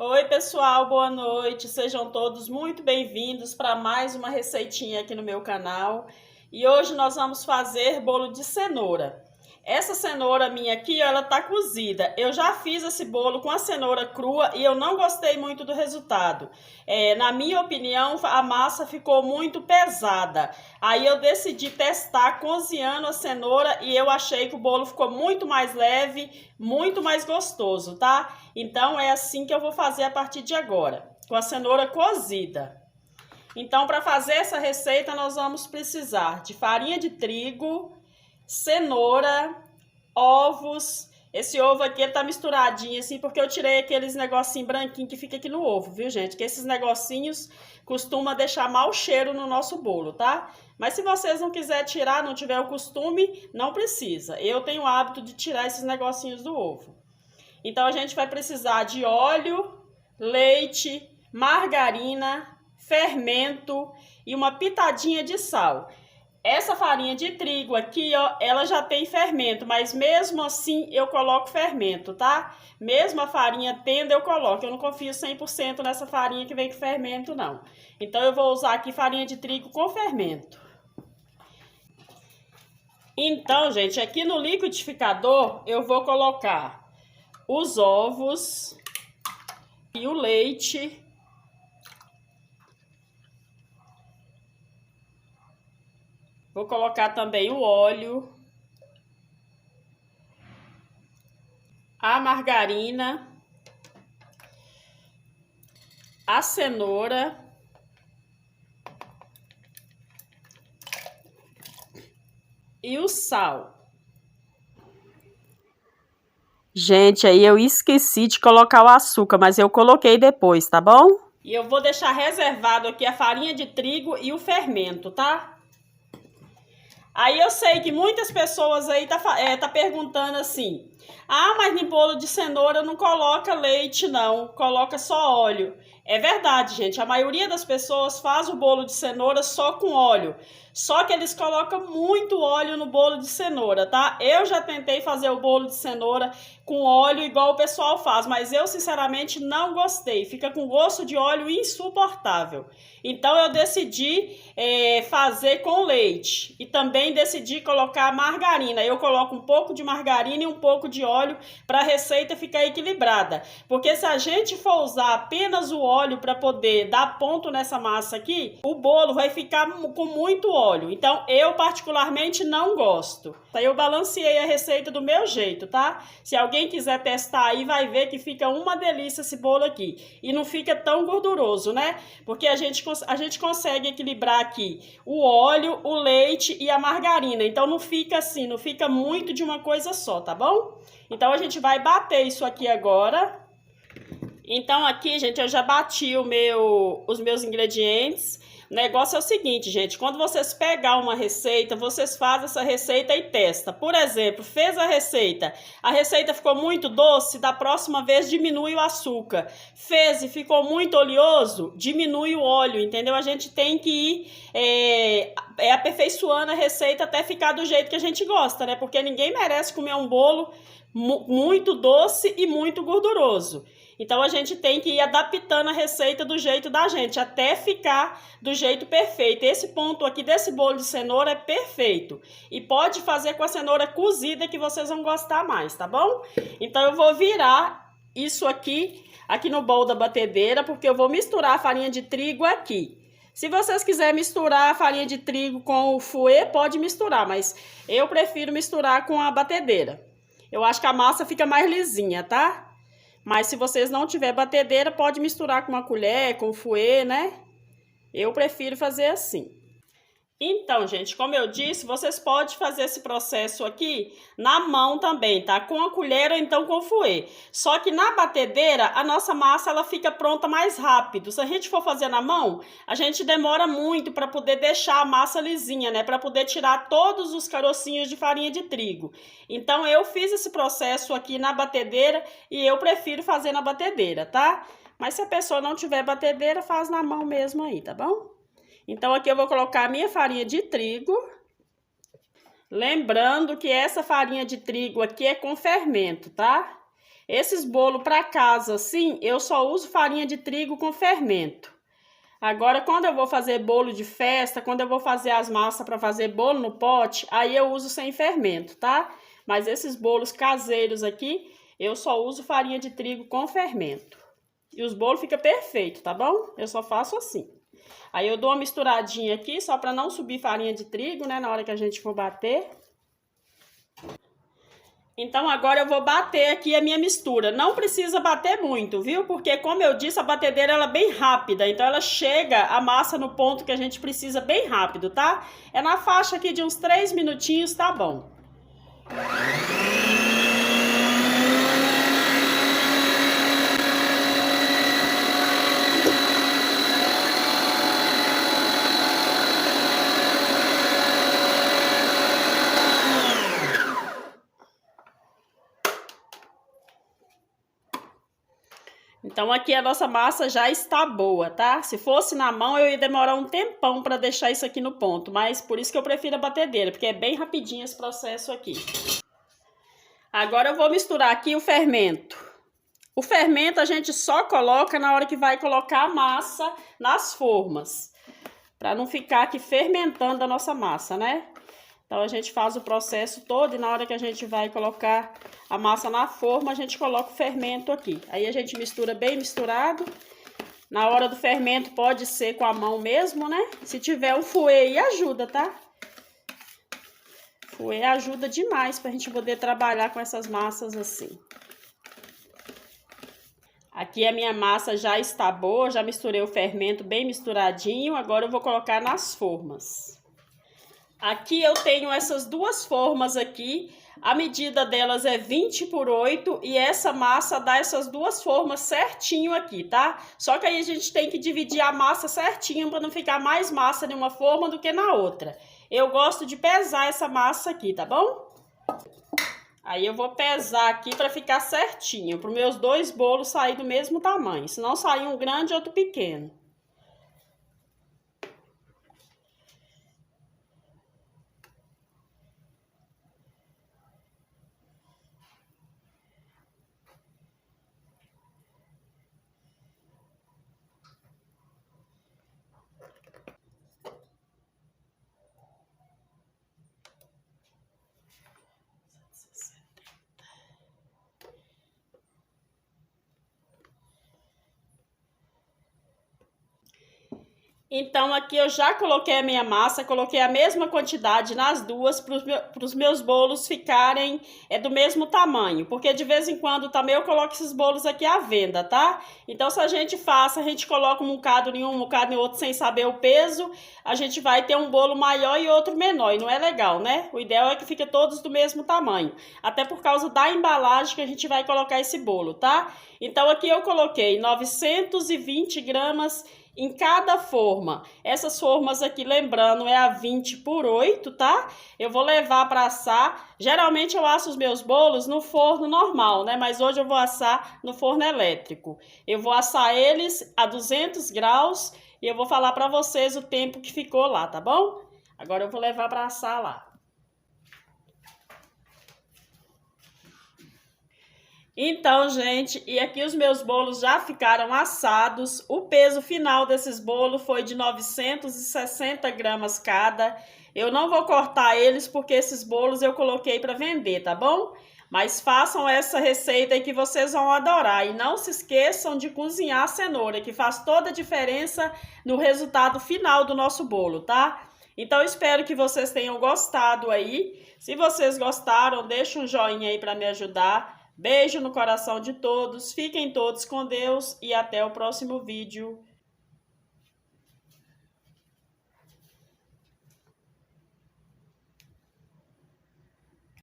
Oi, pessoal, boa noite. Sejam todos muito bem-vindos para mais uma receitinha aqui no meu canal. E hoje nós vamos fazer bolo de cenoura. Essa cenoura minha aqui, ó, ela tá cozida. Eu já fiz esse bolo com a cenoura crua e eu não gostei muito do resultado. Na minha opinião, a massa ficou muito pesada. Aí eu decidi testar cozinhando a cenoura e eu achei que o bolo ficou muito mais leve, muito mais gostoso, tá? Então é assim que eu vou fazer a partir de agora, com a cenoura cozida. Então, para fazer essa receita, nós vamos precisar de farinha de trigo, cenoura, ovos. Esse ovo aqui ele tá misturadinho assim porque eu tirei aqueles negocinhos branquinhos que fica aqui no ovo, viu, gente? Que esses negocinhos costuma deixar mau cheiro no nosso bolo, tá? Mas se vocês não quiserem tirar, não tiver o costume, não precisa. Eu tenho o hábito de tirar esses negocinhos do ovo. Então, a gente vai precisar de óleo, leite, margarina, fermento e uma pitadinha de sal. Essa farinha de trigo aqui, ó, ela já tem fermento, mas mesmo assim eu coloco fermento, tá? Mesmo a farinha tendo, eu coloco. Eu não confio 100% nessa farinha que vem com fermento, não. Então, eu vou usar aqui farinha de trigo com fermento. Então, gente, aqui no liquidificador eu vou colocar os ovos e o leite. Vou colocar também o óleo, a margarina, a cenoura e o sal. Gente, aí eu esqueci de colocar o açúcar, mas eu coloquei depois, tá bom? E eu vou deixar reservado aqui a farinha de trigo e o fermento, tá? Aí eu sei que muitas pessoas aí tá perguntando assim: ah, mas no bolo de cenoura não coloca leite não, coloca só óleo. É verdade, gente, a maioria das pessoas faz o bolo de cenoura só com óleo. Só que eles colocam muito óleo no bolo de cenoura, tá? Eu já tentei fazer o bolo de cenoura com óleo igual o pessoal faz, mas eu sinceramente não gostei. Fica com gosto de óleo insuportável. Então eu decidi fazer com leite e também decidi colocar margarina. Eu coloco um pouco de margarina e um pouco de óleo para a receita ficar equilibrada. Porque se a gente for usar apenas o óleo para poder dar ponto nessa massa aqui, o bolo vai ficar com muito óleo. Então eu particularmente não gosto. Eu balanceei a receita do meu jeito, tá? Se alguém quiser testar aí, vai ver que fica uma delícia esse bolo aqui. E não fica tão gorduroso, né? Porque a gente consegue equilibrar aqui o óleo, o leite e a margarina. Então não fica assim, não fica muito de uma coisa só, tá bom? Então a gente vai bater isso aqui agora. Então aqui, gente, eu já bati os meus ingredientes. O negócio é o seguinte, gente, quando vocês pegar uma receita, vocês fazem essa receita e testam. Por exemplo, fez a receita ficou muito doce, da próxima vez diminui o açúcar. Fez e ficou muito oleoso, diminui o óleo, entendeu? A gente tem que ir aperfeiçoando a receita até ficar do jeito que a gente gosta, né? Porque ninguém merece comer um bolo muito doce e muito gorduroso. Então, a gente tem que ir adaptando a receita do jeito da gente, até ficar do jeito perfeito. Esse ponto aqui desse bolo de cenoura é perfeito. E pode fazer com a cenoura cozida que vocês vão gostar mais, tá bom? Então, eu vou virar isso aqui no bowl da batedeira, porque eu vou misturar a farinha de trigo aqui. Se vocês quiserem misturar a farinha de trigo com o fouet, pode misturar, mas eu prefiro misturar com a batedeira. Eu acho que a massa fica mais lisinha, tá? Mas se vocês não tiver batedeira, pode misturar com uma colher, com fouet, né? Eu prefiro fazer assim. Então, gente, como eu disse, vocês podem fazer esse processo aqui na mão também, tá? Com a colher ou então com o fouet. Só que na batedeira, a nossa massa ela fica pronta mais rápido. Se a gente for fazer na mão, a gente demora muito para poder deixar a massa lisinha, né? Para poder tirar todos os carocinhos de farinha de trigo. Então, eu fiz esse processo aqui na batedeira e eu prefiro fazer na batedeira, tá? Mas se a pessoa não tiver batedeira, faz na mão mesmo aí, tá bom? Então, aqui eu vou colocar a minha farinha de trigo. Lembrando que essa farinha de trigo aqui é com fermento, tá? Esses bolos para casa, assim, eu só uso farinha de trigo com fermento. Agora, quando eu vou fazer bolo de festa, quando eu vou fazer as massas para fazer bolo no pote, aí eu uso sem fermento, tá? Mas esses bolos caseiros aqui, eu só uso farinha de trigo com fermento. E os bolos ficam perfeitos, tá bom? Eu só faço assim. Aí eu dou uma misturadinha aqui, só para não subir farinha de trigo, né, na hora que a gente for bater. Então, agora eu vou bater aqui a minha mistura. Não precisa bater muito, viu? Porque, como eu disse, a batedeira ela é bem rápida. Então, ela chega a massa no ponto que a gente precisa bem rápido, tá? É na faixa aqui de uns 3 minutinhos, tá bom. Então, aqui a nossa massa já está boa, tá? Se fosse na mão, eu ia demorar um tempão para deixar isso aqui no ponto, mas por isso que eu prefiro a batedeira, porque é bem rapidinho esse processo aqui. Agora eu vou misturar aqui o fermento. O fermento a gente só coloca na hora que vai colocar a massa nas formas, para não ficar aqui fermentando a nossa massa, né? Então, a gente faz o processo todo e na hora que a gente vai colocar a massa na forma, a gente coloca o fermento aqui. Aí, a gente mistura bem misturado. Na hora do fermento, pode ser com a mão mesmo, né? Se tiver um fouet aí, ajuda, tá? Fouet ajuda demais pra gente poder trabalhar com essas massas assim. Aqui a minha massa já está boa, já misturei o fermento bem misturadinho. Agora eu vou colocar nas formas. Aqui eu tenho essas duas formas aqui, a medida delas é 20 por 8 e essa massa dá essas duas formas certinho aqui, tá? Só que aí a gente tem que dividir a massa certinho para não ficar mais massa em uma forma do que na outra. Eu gosto de pesar essa massa aqui, tá bom? Aí eu vou pesar aqui para ficar certinho, para os meus dois bolos saírem do mesmo tamanho, senão sair um grande e outro pequeno. Então, aqui eu já coloquei a minha massa, coloquei a mesma quantidade nas duas para os meus bolos ficarem do mesmo tamanho. Porque de vez em quando também eu coloco esses bolos aqui à venda, tá? Então, se a gente coloca um bocado em um bocado em outro sem saber o peso, a gente vai ter um bolo maior e outro menor. E não é legal, né? O ideal é que fique todos do mesmo tamanho. Até por causa da embalagem que a gente vai colocar esse bolo, tá? Então, aqui eu coloquei 920 gramas em cada forma. Essas formas aqui, lembrando, é a 20 por 8, tá? Eu vou levar para assar. Geralmente eu asso os meus bolos no forno normal, né? Mas hoje eu vou assar no forno elétrico. Eu vou assar eles a 200 graus e eu vou falar para vocês o tempo que ficou lá, tá bom? Agora eu vou levar para assar lá. Então, gente, e aqui os meus bolos já ficaram assados. O peso final desses bolos foi de 960 gramas cada. Eu não vou cortar eles porque esses bolos eu coloquei para vender, tá bom? Mas façam essa receita aí que vocês vão adorar. E não se esqueçam de cozinhar a cenoura, que faz toda a diferença no resultado final do nosso bolo, tá? Então, espero que vocês tenham gostado aí. Se vocês gostaram, deixa um joinha aí para me ajudar. Beijo no coração de todos, fiquem todos com Deus e até o próximo vídeo.